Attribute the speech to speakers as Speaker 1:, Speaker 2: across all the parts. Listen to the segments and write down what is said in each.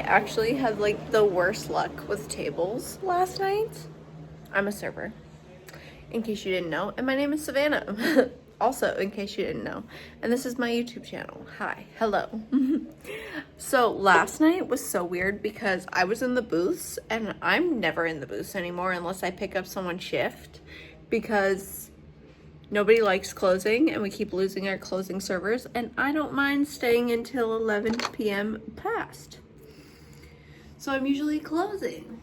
Speaker 1: actually had like the worst luck with tables last night. I'm a server, in case you didn't know, and my name is Savannah. Also, in case you didn't know, and this is my YouTube channel. Hi, hello. So last night was so weird because I was in the booths, and I'm never in the booths anymore unless I pick up someone's shift, because nobody likes closing and we keep losing our closing servers, and I don't mind staying until 11 p.m. past. So I'm usually closing.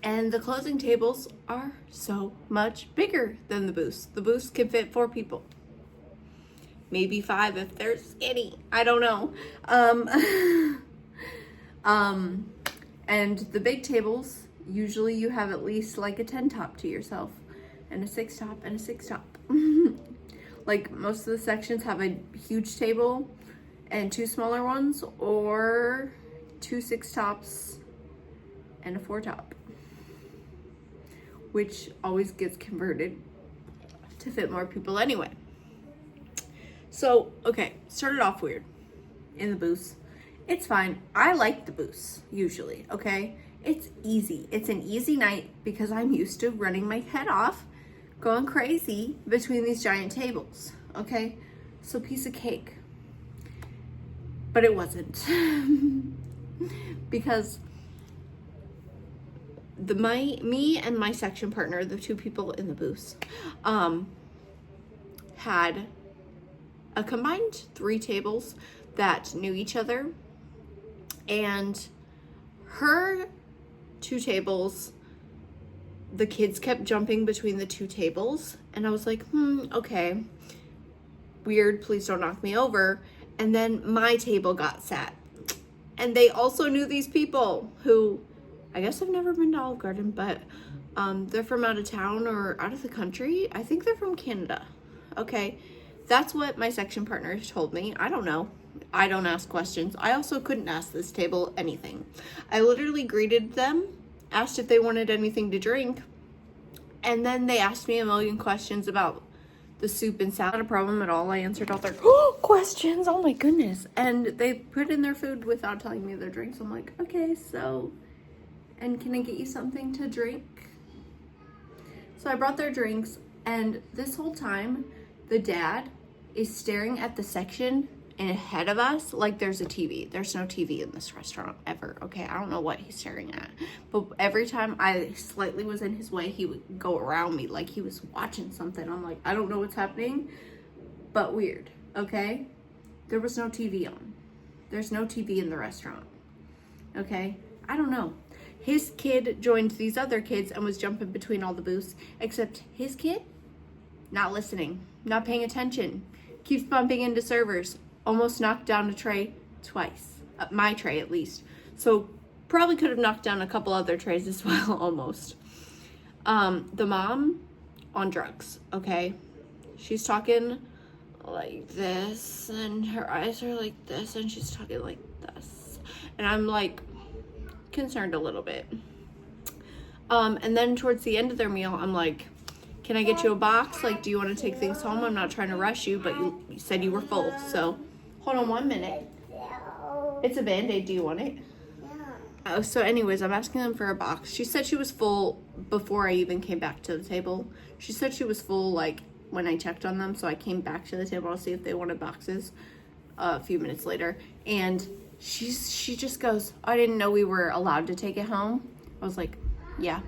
Speaker 1: And the closing tables are so much bigger than the booths. The booths can fit 4 people. Maybe 5 if they're skinny. I don't know. And the big tables, usually you have at least like a 10 top to yourself, and a 6 top and a 6 top. Like most of the sections have a huge table and 2 smaller ones, or 2 6 tops and a 4 top, which always gets converted to fit more people anyway. So, okay, started off weird in the booths. It's fine. I like the booths usually, okay? It's easy. It's an easy night because I'm used to running my head off, going crazy between these giant tables, okay? So piece of cake. But it wasn't. Because me and my section partner, the 2 people in the booths, had a combined 3 tables that knew each other, and her 2 tables, the kids kept jumping between the 2 tables, and I was like, okay, weird, please don't knock me over. And then my table got sat, and they also knew these people who, I guess I've never been to Olive Garden, but they're from out of town or out of the country. I think they're from Canada. Okay, that's what my section partners told me. I don't know. I don't ask questions. I also couldn't ask this table anything. I literally greeted them, asked if they wanted anything to drink, and then they asked me a million questions about the soup and salad. Not a problem at all. I answered all their questions. Oh my goodness. And they put in their food without telling me their drinks. I'm like, okay, so, and can I get you something to drink? So I brought their drinks, and this whole time, the dad is staring at the section and ahead of us like there's a TV. There's no TV in this restaurant ever, okay? I don't know what he's staring at. But every time I slightly was in his way, he would go around me like he was watching something. I'm like, I don't know what's happening, but weird, okay? There was no TV on. There's no TV in the restaurant, okay? I don't know. His kid joined these other kids and was jumping between all the booths, except his kid, not listening, not paying attention, keeps bumping into servers, almost knocked down a tray twice, my tray at least. So probably could have knocked down a couple other trays as well, almost. The mom on drugs, okay? She's talking like this, and her eyes are like this, and she's talking like this. And I'm like concerned a little bit. And then towards the end of their meal, I'm like, can I get you a box? Like, do you want to take things home? I'm not trying to rush you, but you said you were full. So hold on 1 minute. It's a Band-Aid. Do you want it? Oh, so anyways, I'm asking them for a box. She said she was full before I even came back to the table. She said she was full like when I checked on them. So I came back to the table to see if they wanted boxes a few minutes later. And she just goes, I didn't know we were allowed to take it home. I was like, yeah,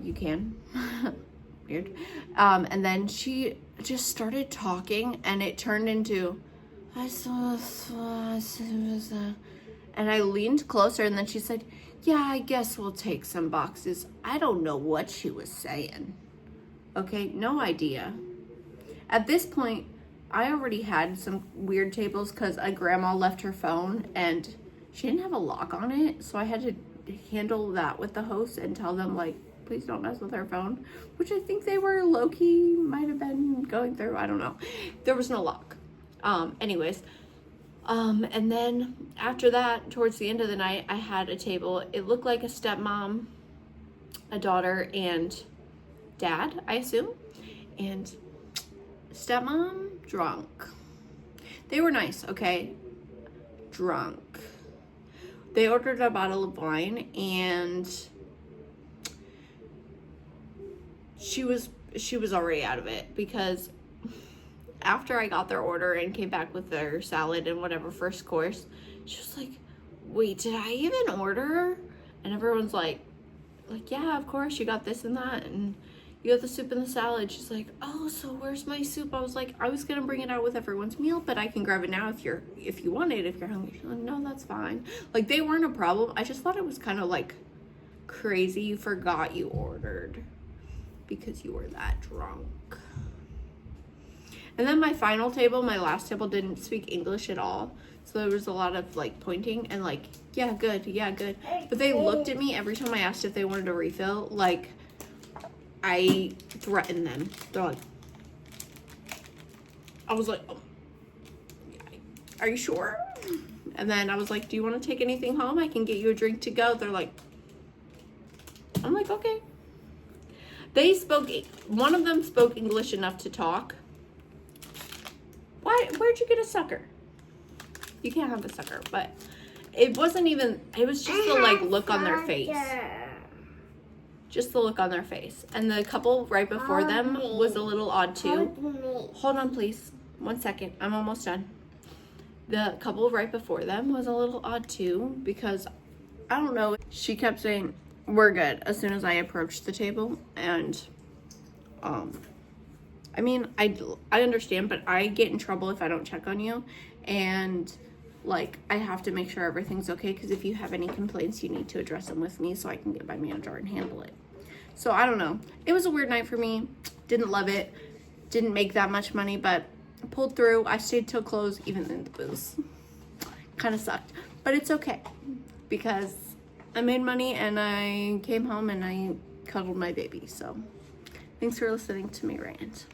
Speaker 1: you can. Weird. And then she just started talking, and it turned into, and I leaned closer, and then she said, yeah, I guess we'll take some boxes. I don't know what she was saying. Okay, no idea. At this point, I already had some weird tables because a grandma left her phone, and she didn't have a lock on it, so I had to handle that with the host and tell them, like, please don't mess with her phone, which I think they were low-key, might have been going through, I don't know. There was no lock. Anyways, and then after that, towards the end of the night, I had a table. It looked like a stepmom, a daughter, and dad, I assume, and stepmom drunk. They were nice, okay? Drunk. They ordered a bottle of wine, and she was already out of it, because after I got their order and came back with their salad and whatever first course, she was like, wait, did I even order? And everyone's like, yeah, of course, you got this and that, and you got the soup and the salad. She's like, oh, so where's my soup? I was like, I was gonna bring it out with everyone's meal, but I can grab it now if you want it, if you're hungry. She's like, no, that's fine. Like, they weren't a problem. I just thought it was kind of like crazy you forgot you ordered because you were that drunk. And then my final table, my last table, didn't speak English at all. So there was a lot of like pointing and like, yeah, good. But they looked at me every time I asked if they wanted a refill, like I threatened them. They're like, I was like, oh, are you sure? And then I was like, do you want to take anything home? I can get you a drink to go. They're like, I'm like, okay. One of them spoke English enough to talk. Where'd you get a sucker? You can't have a sucker, but it wasn't even, it was just the like look on their face. Just the look on their face. And the couple right before them was a little odd too. Hold on, please. 1 second. I'm almost done. The couple right before them was a little odd too, because I don't know. She kept saying, we're good, as soon as I approached the table. And, I mean, I understand, but I get in trouble if I don't check on you. And, like, I have to make sure everything's okay, because if you have any complaints, you need to address them with me so I can get my manager and handle it. So, I don't know. It was a weird night for me. Didn't love it. Didn't make that much money, but I pulled through. I stayed till close, even in the booze. Kind of sucked. But it's okay, because I made money, and I came home, and I cuddled my baby. So, thanks for listening to me rant.